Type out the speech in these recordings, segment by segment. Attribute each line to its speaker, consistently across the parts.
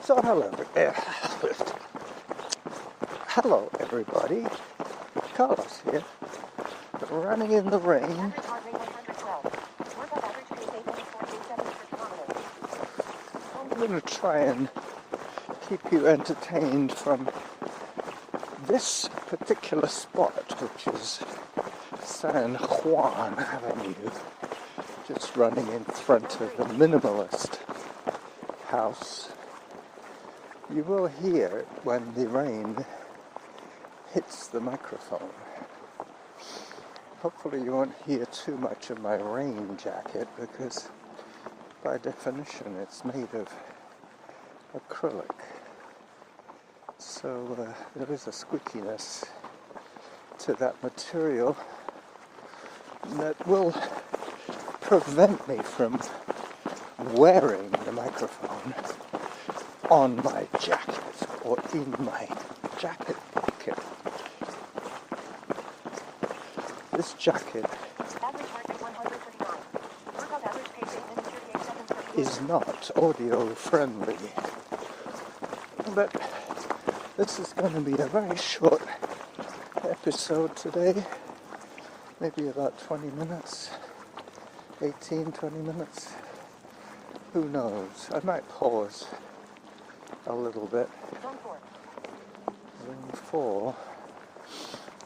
Speaker 1: So hello everybody, Carlos here, running in the rain. I'm going to try and keep you entertained from this particular spot, which is San Juan Avenue, just running in front of the minimalist house. You will hear it when the rain hits the microphone. Hopefully you won't hear too much of my rain jacket because by definition it's made of acrylic. So there is a squeakiness to that material that will prevent me from wearing the microphone on my jacket or in my jacket pocket. This jacket is not audio friendly, but this is going to be a very short episode today, maybe about 20 minutes, 20 minutes, who knows. I might pause a little bit. Zone 4.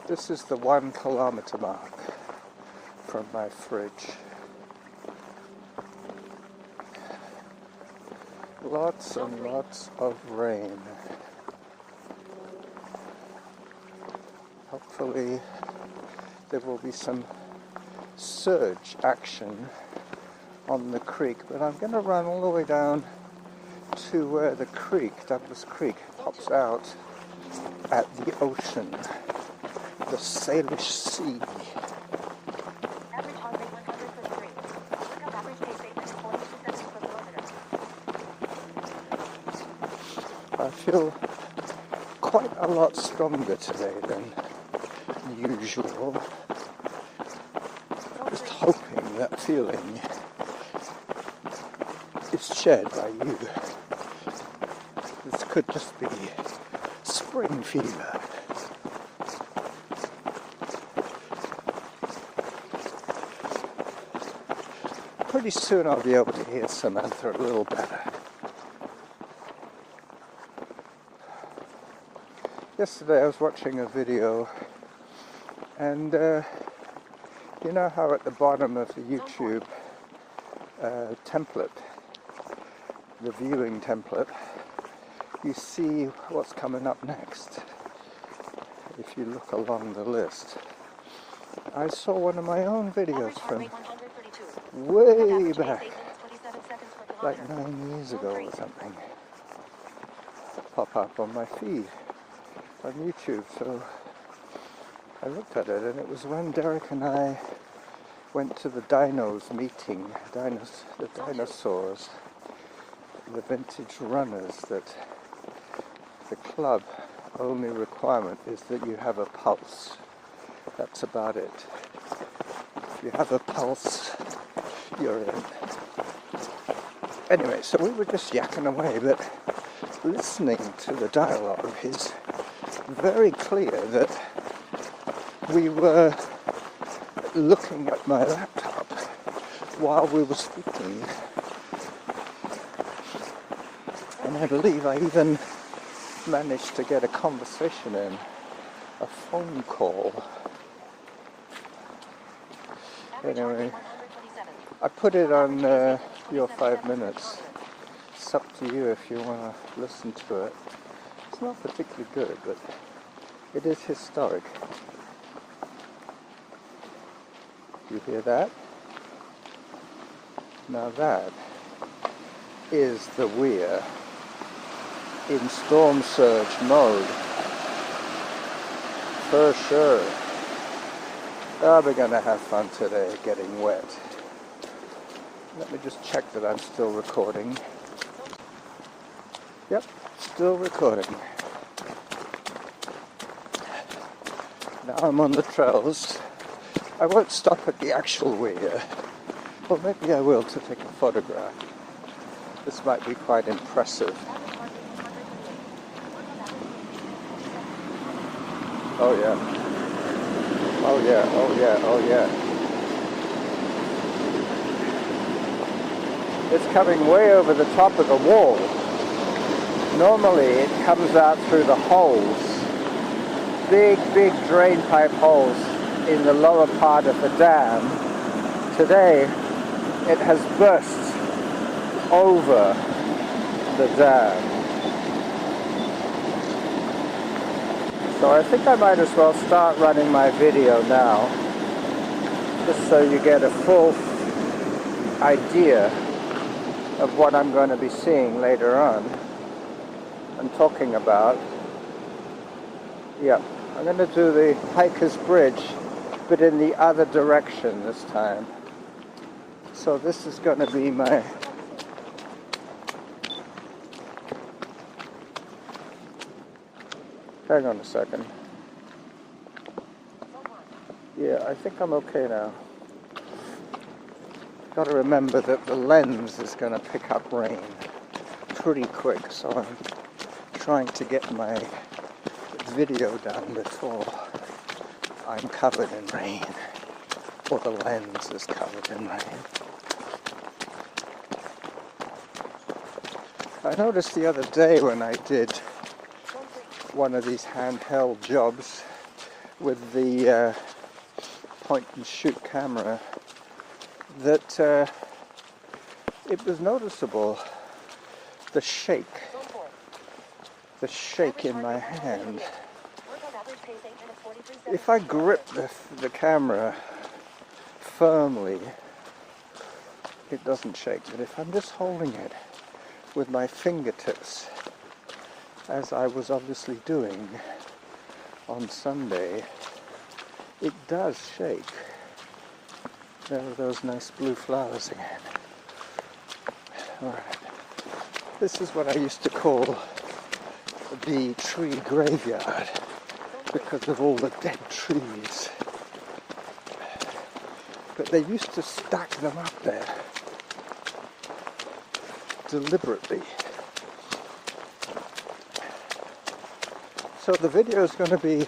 Speaker 1: This is the 1 kilometer mark from my fridge. Lots and lots of rain. Hopefully there will be some surge action on the creek, but I'm going to run all the way down to where the creek, Douglas Creek, pops out at the ocean, the Salish Sea. I feel quite a lot stronger today than usual. Just hoping that feeling is shared by you. This could just be spring fever. Pretty soon I'll be able to hear Samantha a little better. Yesterday I was watching a video, and you know how at the bottom of the YouTube template, the viewing template, you see what's coming up next if you look along the list. I saw one of my own videos from way back, like 9 years ago or something, pop up on my feed on YouTube. So I looked at it, and it was when Derek and I went to the dinos meeting, the dinosaurs, the vintage runners, that the club only requirement is that you have a pulse. That's about it. If you have a pulse, you're in. Anyway, so we were just yakking away, but listening to the dialogue is very clear that we were looking at my laptop while we were speaking. And I believe I even managed to get a conversation in, a phone call. Anyway, I put it on your 5 minutes. It's up to you if you want to listen to it. It's not particularly good, but it is historic. You hear that? Now that is the weir in storm surge mode. For sure. Oh, we're going to have fun today getting wet. Let me just check that I'm still recording. Yep, still recording. Now I'm on the trails. I won't stop at the actual weir. Well, maybe I will to take a photograph. This might be quite impressive. Oh yeah. Oh yeah, oh yeah, oh yeah. It's coming way over the top of the wall. Normally it comes out through the holes. Big drain pipe holes in the lower part of the dam. Today it has burst over the dam. So I think I might as well start running my video now, just so you get a full idea of what I'm going to be seeing later on and talking about. Yeah, I'm going to do the Hiker's Bridge, but in the other direction this time. So this is going to be my hang on a second. Yeah, I think I'm okay now. Got to remember that the lens is going to pick up rain pretty quick, so I'm trying to get my video done before I'm covered in rain, or the lens is covered in rain. I noticed the other day when I did one of these handheld jobs with the point and shoot camera that it was noticeable, the shake in my hand. If I grip the camera firmly, it doesn't shake, but if I'm just holding it with my fingertips, as I was obviously doing on Sunday, it does shake. There are those nice blue flowers again. Alright. This is what I used to call the tree graveyard, because of all the dead trees. But they used to stack them up there deliberately. So the video is going to be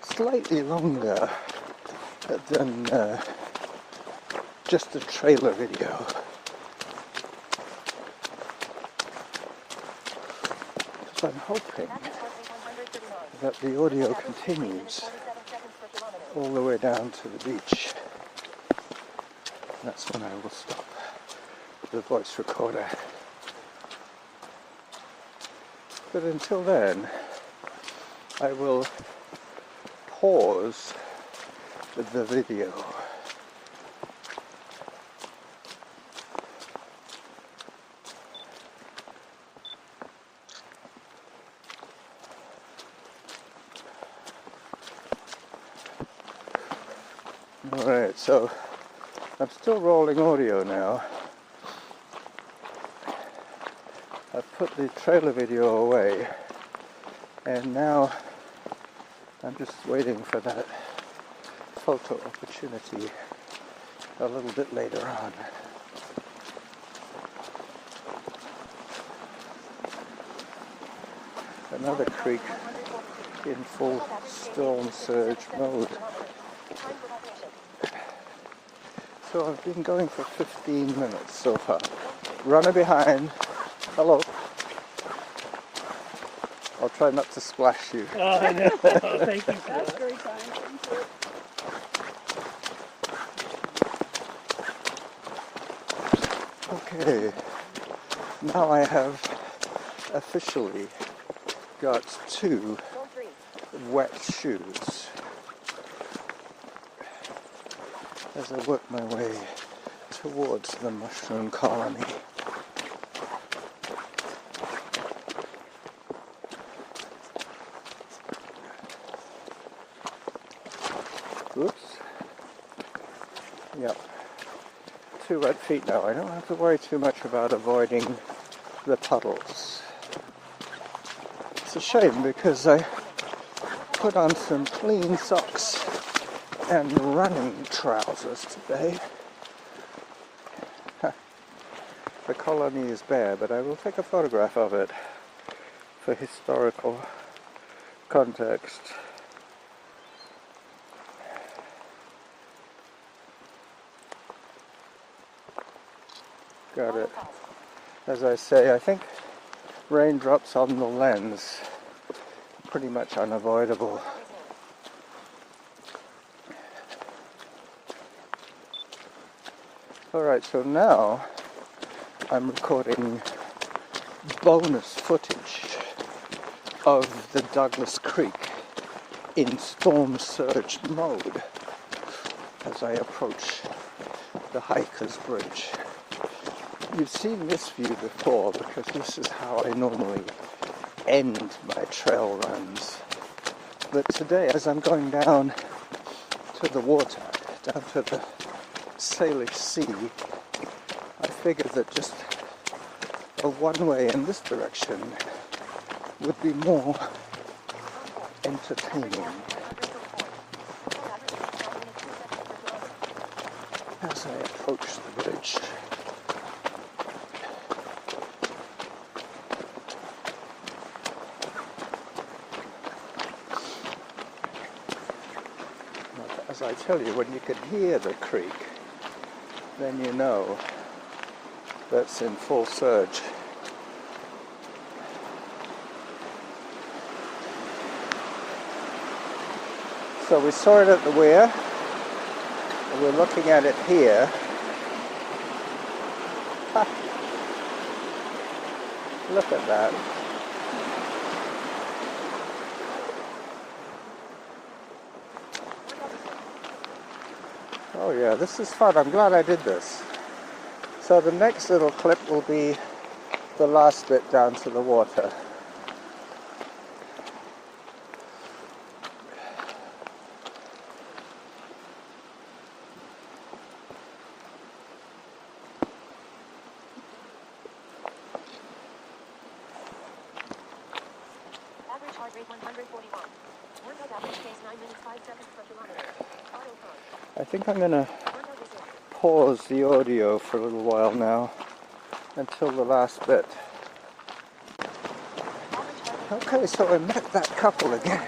Speaker 1: slightly longer than just a trailer video. So I'm hoping that the audio continues all the way down to the beach. That's when I will stop the voice recorder. But until then, I will pause the video. Alright, so I'm still rolling audio now. I've put the trailer video away, and now I'm just waiting for that photo opportunity a little bit later on. Another creek in full storm surge mode. So I've been going for 15 minutes so far. Runner behind. Hello. I'll try not to splash you.
Speaker 2: Oh, no. Thank you for that.
Speaker 3: That's very kind. Thank you.
Speaker 1: Okay. Now I have officially got 2 wet shoes as I work my way towards the mushroom colony. Oops. Yep. 2 wet feet now. I don't have to worry too much about avoiding the puddles. It's a shame because I put on some clean socks and running trousers today. The colony is bare, but I will take a photograph of it for historical context. Got it. As I say, I think raindrops on the lens are pretty much unavoidable. Alright, so now I'm recording bonus footage of the Douglas Creek in storm surge mode as I approach the Hiker's Bridge. You've seen this view before because this is how I normally end my trail runs. But today, as I'm going down to the water, down to the Salish Sea, I figured that just a one-way in this direction would be more entertaining. As I approach the bridge. As I tell you, when you can hear the creek, then you know that's in full surge. So we saw it at the weir, and we're looking at it here. Ha. Look at that. Oh yeah, this is fun. I'm glad I did this. So the next little clip will be the last bit down to the water.
Speaker 3: Average heart rate 141. Workout average pace 9 minutes 5 seconds per kilometer.
Speaker 1: I think I'm going to pause the audio for a little while now until the last bit. Okay, so I met that couple again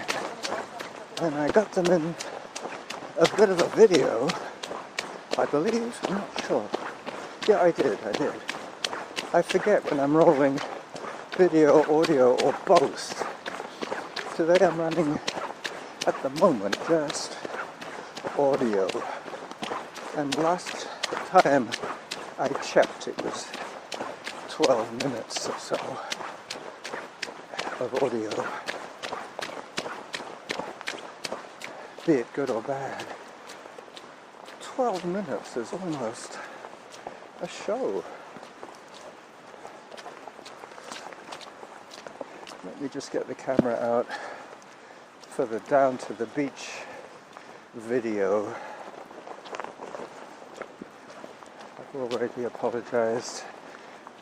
Speaker 1: and I got them in a bit of a video, I believe. I'm not sure. Yeah, I did. I forget when I'm rolling video, audio, or both. Today I'm running, at the moment, just audio. And last time I checked, it was 12 minutes or so of audio. Be it good or bad. 12 minutes is almost a show. Let me just get the camera out for the down to the beach video. I've already apologized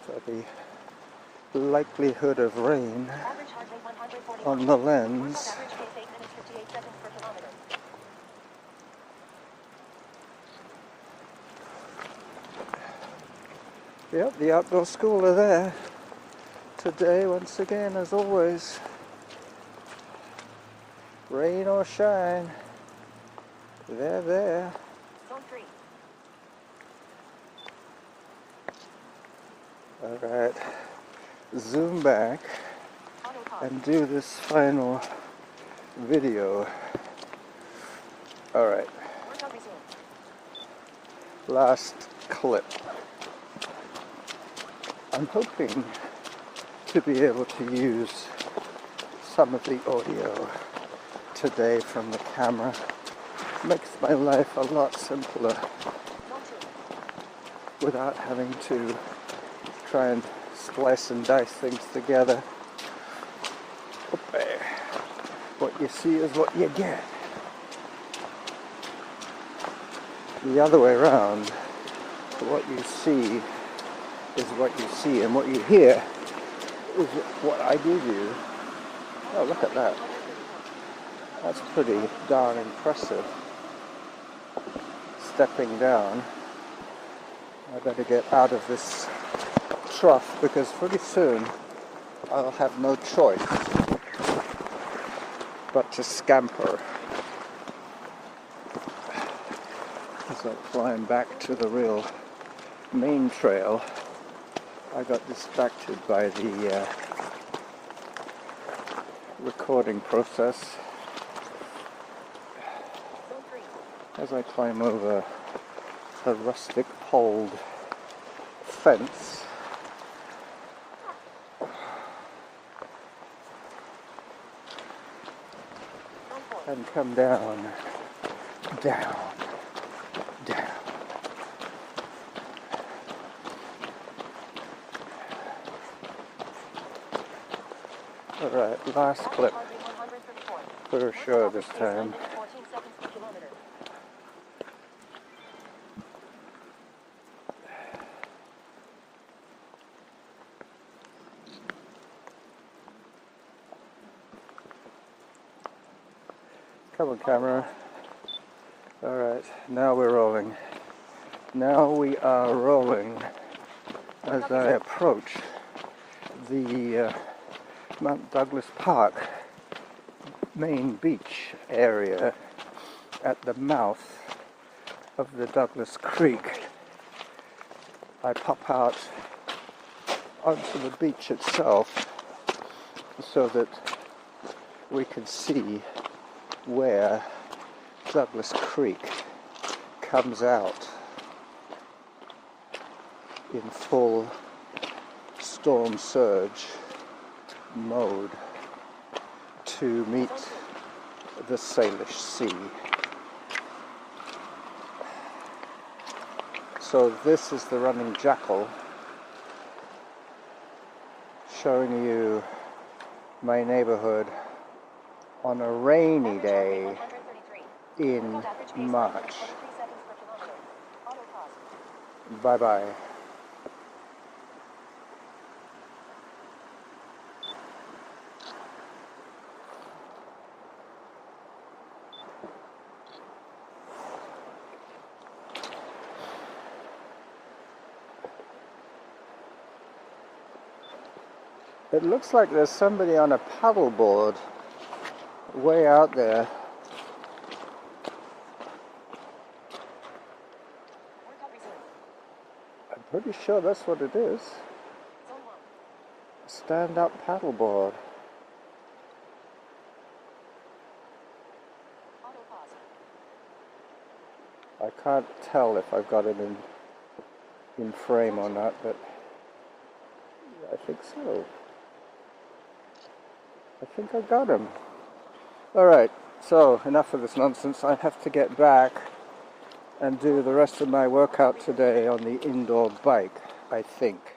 Speaker 1: for the likelihood of rain on the lens. Yep, the outdoor school are there today once again, as always. Rain or shine, they're there. Alright, zoom back and do this final video. Alright, last clip. I'm hoping to be able to use some of the audio today from the camera. Makes my life a lot simpler without having to try and slice and dice things together. Okay. What you see is what you get. The other way around, what you see is what you see, and what you hear is what I give you. Oh, look at that. That's pretty darn impressive. Stepping down. I better get out of this trough because pretty soon I'll have no choice but to scamper as I climb back to the real main trail I got distracted by the recording process
Speaker 3: Zone 3.
Speaker 1: as I climb over a rustic poled fence.
Speaker 3: Zone 4.
Speaker 1: And come down, down, down. Alright, last clip
Speaker 3: Average heart rate 134.
Speaker 1: for sure this
Speaker 3: Pace 9
Speaker 1: time.
Speaker 3: minutes 14 seconds per kilometer.
Speaker 1: Come on, camera. Alright, now we're rolling. Now we are rolling as I approach the Mount Douglas Park main beach area at the mouth of the Douglas Creek. I pop out onto the beach itself so that we can see where Douglas Creek comes out in full storm surge mode to meet the Salish Sea. So this is the running Jackal, showing you my neighborhood on a rainy day
Speaker 3: Average heart rate 133.
Speaker 1: in
Speaker 3: Average pace 9
Speaker 1: March.
Speaker 3: minutes 23 seconds per kilometer. Auto pause.
Speaker 1: Bye bye. It looks like there's somebody on a paddleboard way out there.
Speaker 3: Workout resumed.
Speaker 1: I'm pretty sure that's what it is.
Speaker 3: Zone 1.
Speaker 1: Stand-up paddleboard.
Speaker 3: Auto pause.
Speaker 1: I can't tell if I've got it in frame or not, but I think so. I think I got him. Alright, so enough of this nonsense. I have to get back and do the rest of my workout today on the indoor bike, I think.